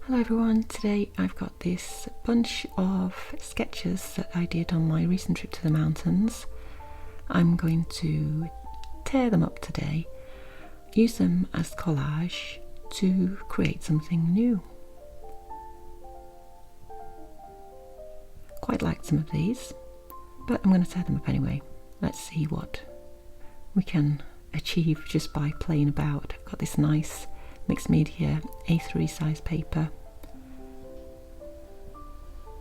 Hello everyone, today I've got this bunch of sketches that I did on my recent trip to the mountains. I'm going to tear them up today, use them as collage to create something new. Quite liked some of these, but I'm going to tear them up anyway. Let's see what we can achieve just by playing about. I've got this nice mixed media A3 size paper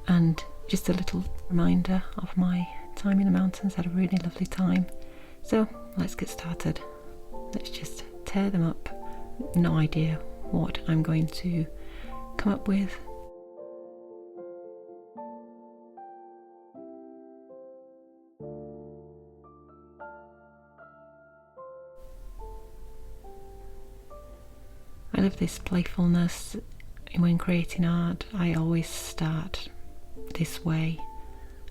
and just a little reminder of my time in the mountains. Had a really lovely time. So let's get started. Let's just tear them up. No idea what I'm going to come up with. I love this playfulness when creating art. I always start this way.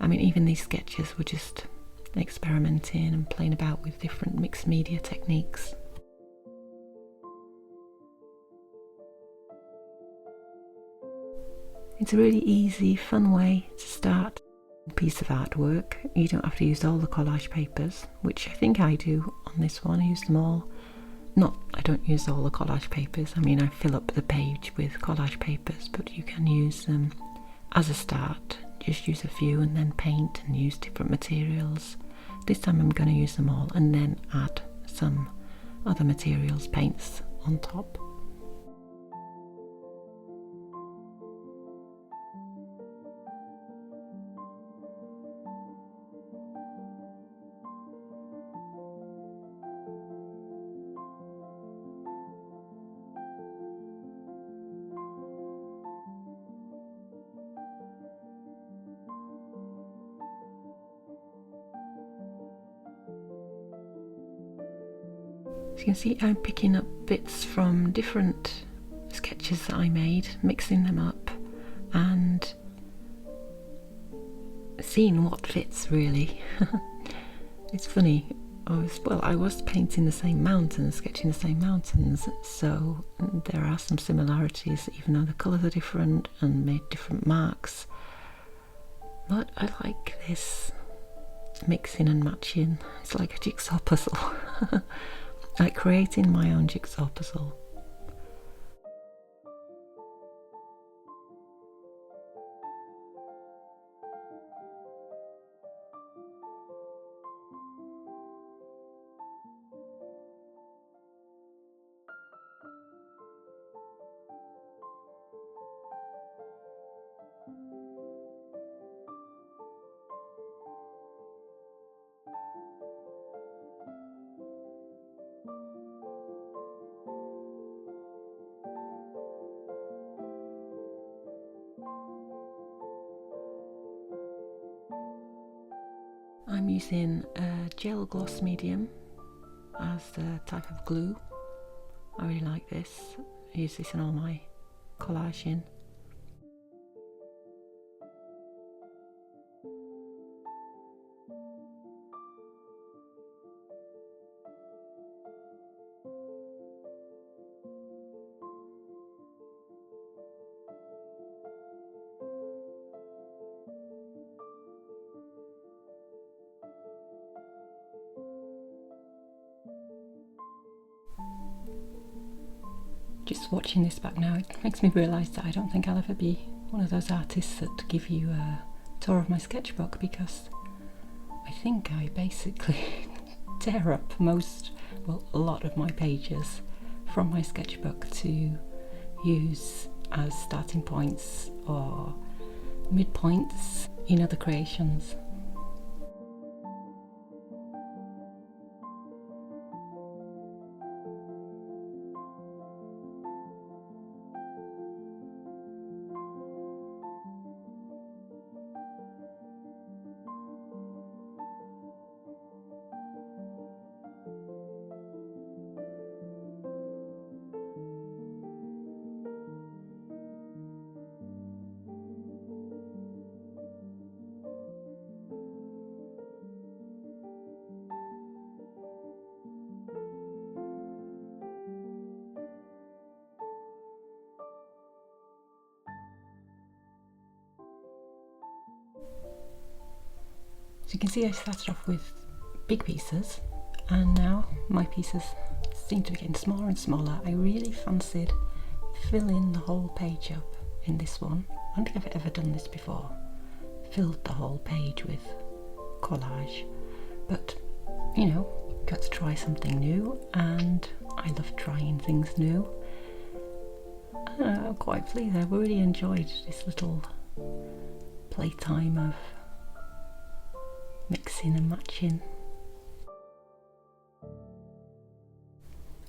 I mean, even these sketches were just experimenting and playing about with different mixed media techniques. It's a really easy, fun way to start a piece of artwork. You don't have to use all the collage papers, which I think I do on this one. I use them all. I don't use all the collage papers. I mean, I fill up the page with collage papers, but you can use them as a start. Just use a few and then paint and use different materials. This time I'm going to use them all and then add some other materials, paints on top. As you can see, I'm picking up bits from different sketches that I made, mixing them up and seeing what fits really. It's funny, I was painting the same mountains, sketching the same mountains, so there are some similarities even though the colours are different and made different marks. But I like this mixing and matching. It's like a jigsaw puzzle. Like creating my own jigsaw puzzle. I'm using a gel gloss medium as the type of glue. I really like this. I use this in all my collaging. Just watching this back now, it makes me realise that I don't think I'll ever be one of those artists that give you a tour of my sketchbook, because I think I basically tear up a lot of my pages from my sketchbook to use as starting points or midpoints in other creations. So you can see I started off with big pieces, and now my pieces seem to be getting smaller and smaller. I really fancied filling the whole page up in this one. I don't think I've ever done this before, filled the whole page with collage, but you know, got to try something new, and I love trying things new. I'm quite pleased. I've really enjoyed this little playtime of mixing and matching.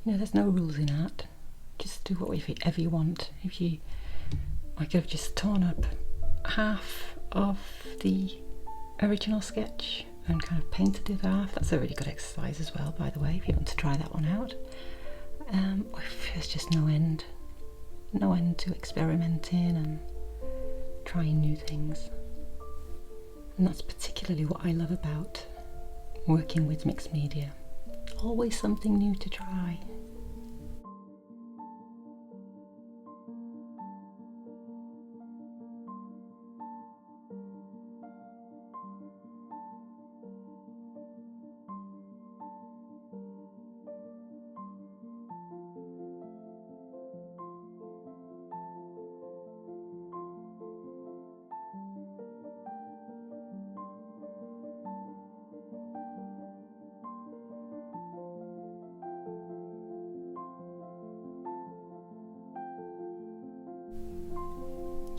You know, there's no rules in art. Just do whatever you want. I could have just torn up half of the original sketch and kind of painted the other half. That's a really good exercise as well, by the way, if you want to try that one out. There's just no end to experimenting and trying new things. And that's particularly what I love about working with mixed media. Always something new to try.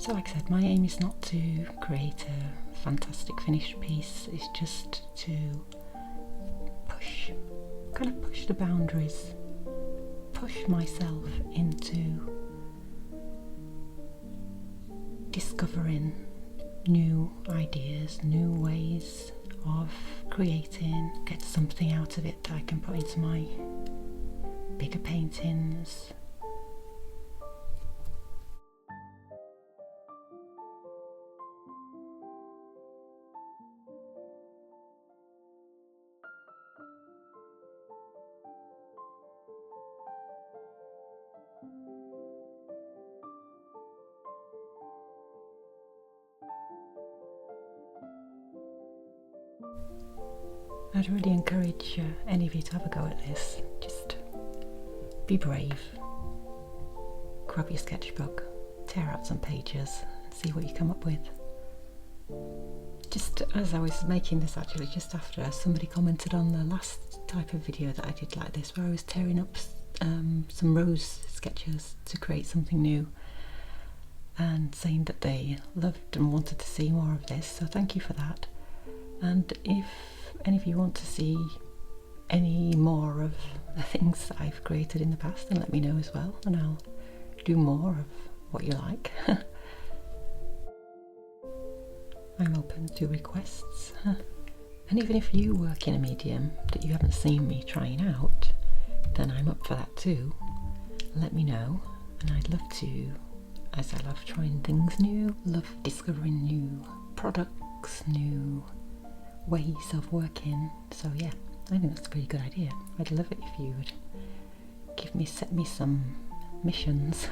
So like I said, my aim is not to create a fantastic finished piece, it's just to push the boundaries, push myself into discovering new ideas, new ways of creating, get something out of it that I can put into my bigger paintings. I'd really encourage any of you to have a go at this. Just be brave. Grab your sketchbook, tear out some pages and see what you come up with. Just as I was making this, actually, just after, somebody commented on the last type of video that I did like this, where I was tearing up some rose sketches to create something new, and saying that they loved and wanted to see more of this, so thank you for that. And if any of you want to see any more of the things that I've created in the past, then let me know as well, and I'll do more of what you like. I'm open to requests. And even if you work in a medium that you haven't seen me trying out, then I'm up for that too. Let me know, and I'd love to, as I love trying things new, love discovering new products, new ways of working. So yeah, I think that's a pretty good idea. I'd love it if you would set me some missions.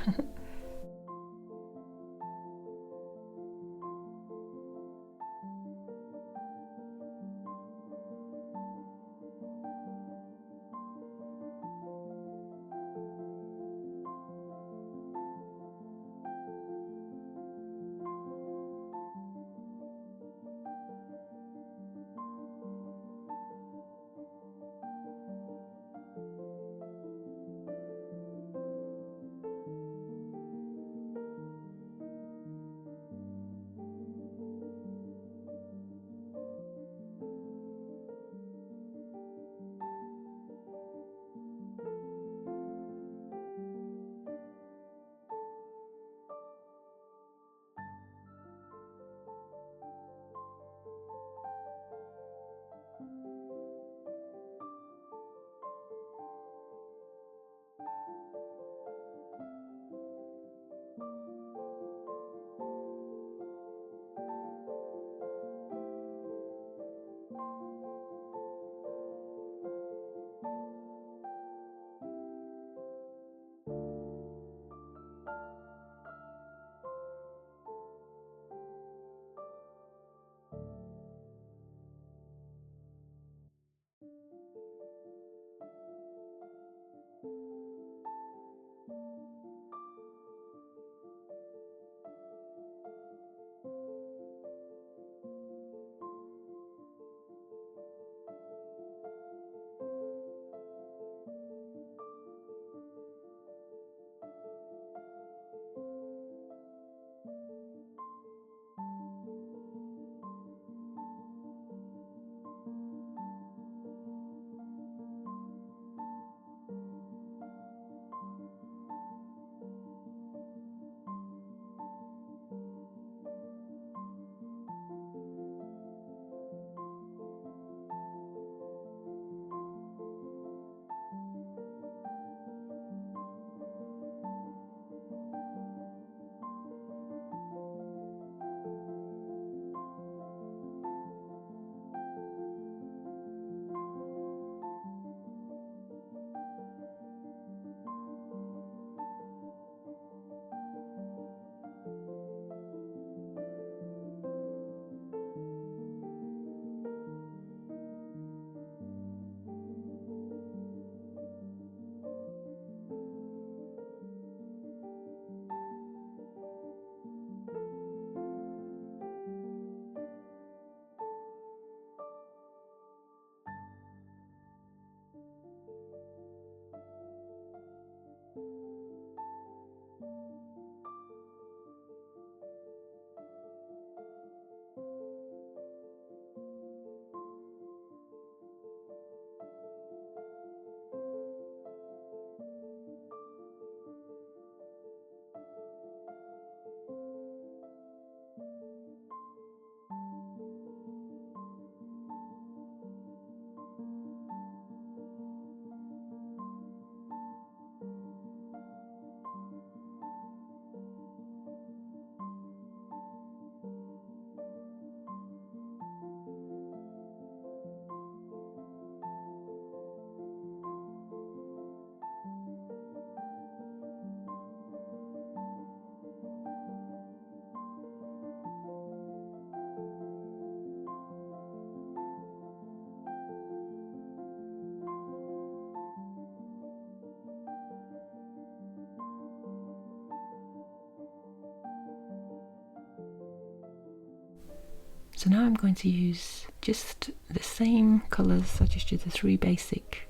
So now I'm going to use just the same colours. I just did the 3 basic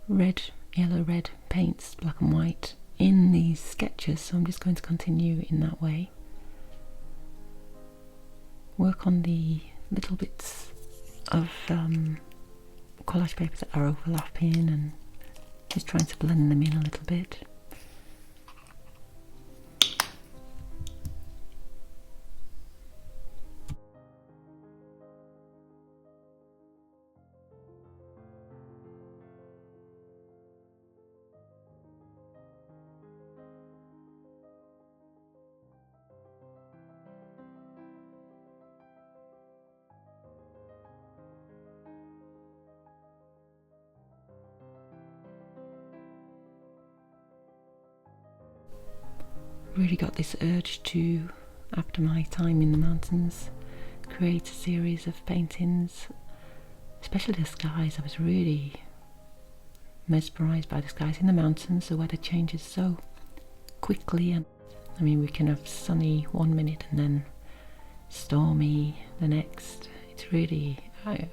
red, yellow, red paints, black and white, in these sketches, so I'm just going to continue in that way. Work on the little bits of collage paper that are overlapping and just trying to blend them in a little bit. Really got this urge to, after my time in the mountains, create a series of paintings, especially the skies. I was really mesmerised by the skies in the mountains. The weather changes so quickly, and I mean, we can have sunny 1 minute and then stormy the next. It's really, it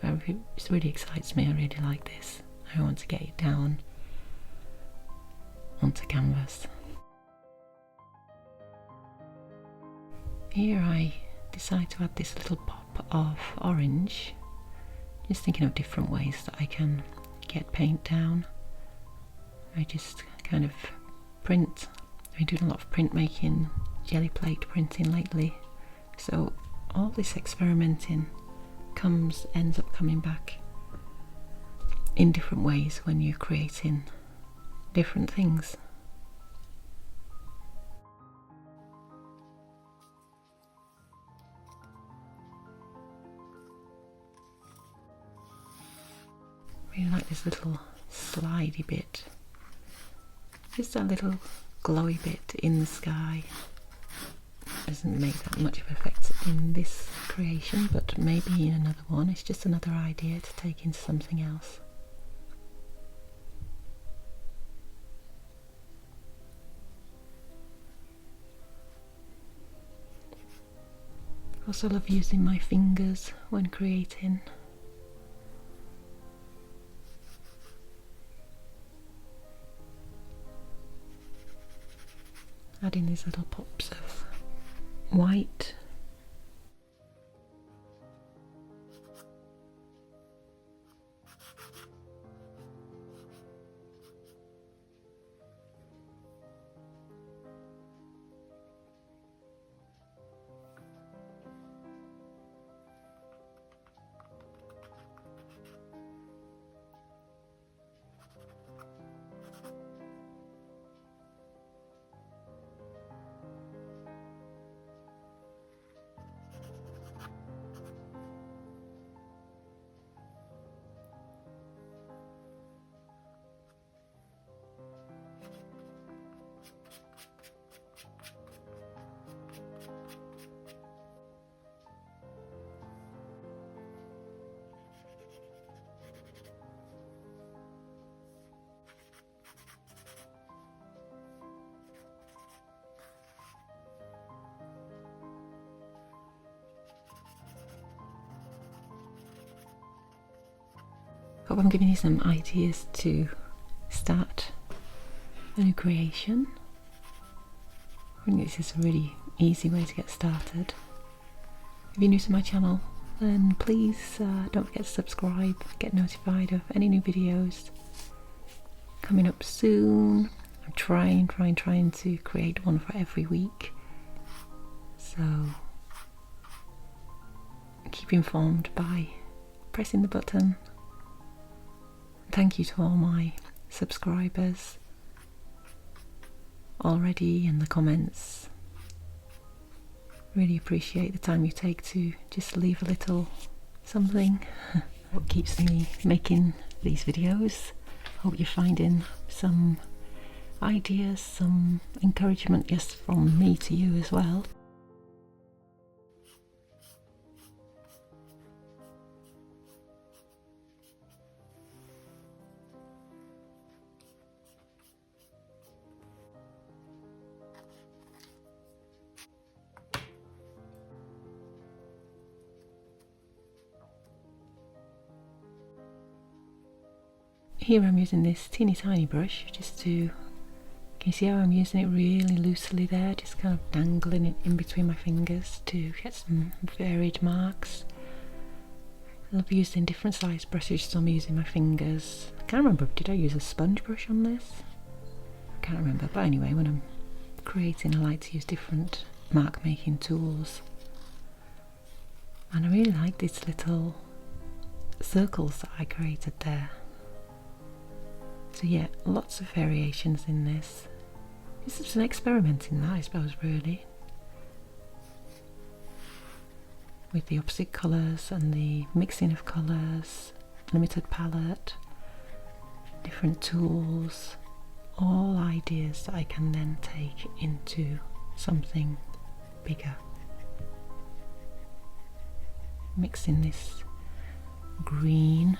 really excites me. I really like this. I want to get it down onto canvas. Here I decide to add this little pop of orange, just thinking of different ways that I can get paint down. I just kind of print. I've been doing a lot of printmaking, jelly plate printing lately, so all this experimenting ends up coming back in different ways when you're creating different things. Really like this little slidey bit, just that little glowy bit in the sky. Doesn't make that much of an effect in this creation, but maybe in another one. It's just another idea to take into something else. I also love using my fingers when creating. Adding these little pops of white. Hope I'm giving you some ideas to start a new creation. I think this is a really easy way to get started. If you're new to my channel, then please don't forget to subscribe, get notified of any new videos coming up soon. I'm trying to create one for every week, so keep informed by pressing the button. Thank you to all my subscribers already in the comments. Really appreciate the time you take to just leave a little something. What keeps me making these videos. Hope you're finding some ideas, some encouragement, yes, from me to you as well. here I'm using this teeny tiny brush just to, can you see how I'm using it really loosely there, just kind of dangling it in between my fingers to get some varied marks. I love using different size brushes, so I'm using my fingers. I can't remember, did I use a sponge brush on this? I can't remember, but anyway, when I'm creating I like to use different mark making tools. And I really like these little circles that I created there. So yeah, lots of variations in this. This is an experiment in that, I suppose, really. With the opposite colours and the mixing of colours, limited palette, different tools, all ideas that I can then take into something bigger. Mixing this green.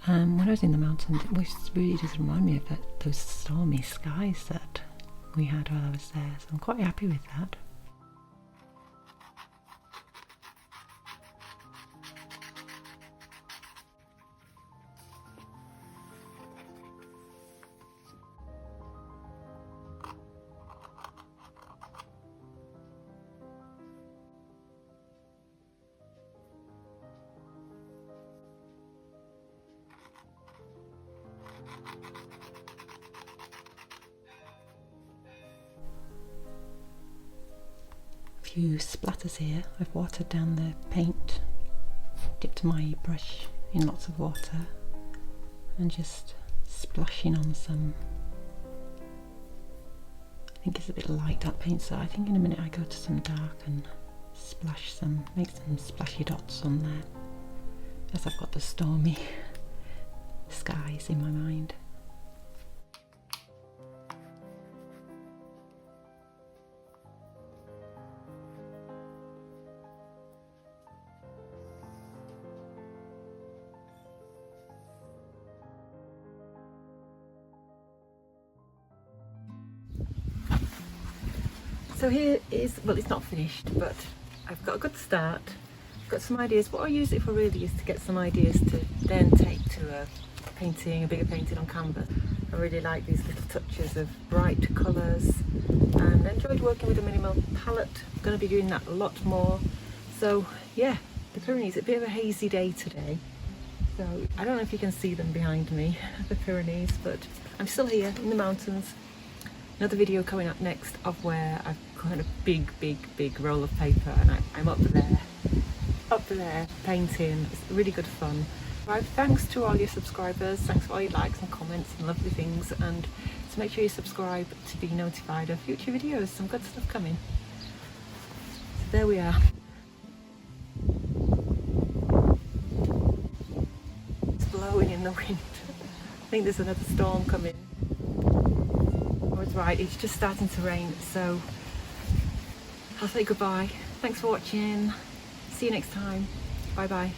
When I was in the mountains, it really does remind me of those stormy skies that we had while I was there, so I'm quite happy with that. Few splatters here. I've watered down the paint, dipped my brush in lots of water and just splashing on some. I think it's a bit light, that paint, so I think in a minute I go to some dark and splash some, make some splashy dots on there, as I've got the stormy skies in my mind. So here is, well, it's not finished, but I've got a good start. I've got some ideas. What I use it for really is to get some ideas to then take to a painting, a bigger painting on canvas. I really like these little touches of bright colours and enjoyed working with a minimal palette. I'm going to be doing that a lot more. So yeah, the Pyrenees, a bit of a hazy day today. So I don't know if you can see them behind me, the Pyrenees, but I'm still here in the mountains. Another video coming up next of where I've got a big roll of paper and I'm up there painting. It's really good fun. Right, thanks to all your subscribers, thanks for all your likes and comments and lovely things, and so make sure you subscribe to be notified of future videos. Some good stuff coming. So there we are. It's blowing in the wind. I think there's another storm coming. Right, it's just starting to rain, so I'll say goodbye. Thanks for watching. See you next time. Bye bye.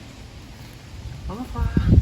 Au revoir.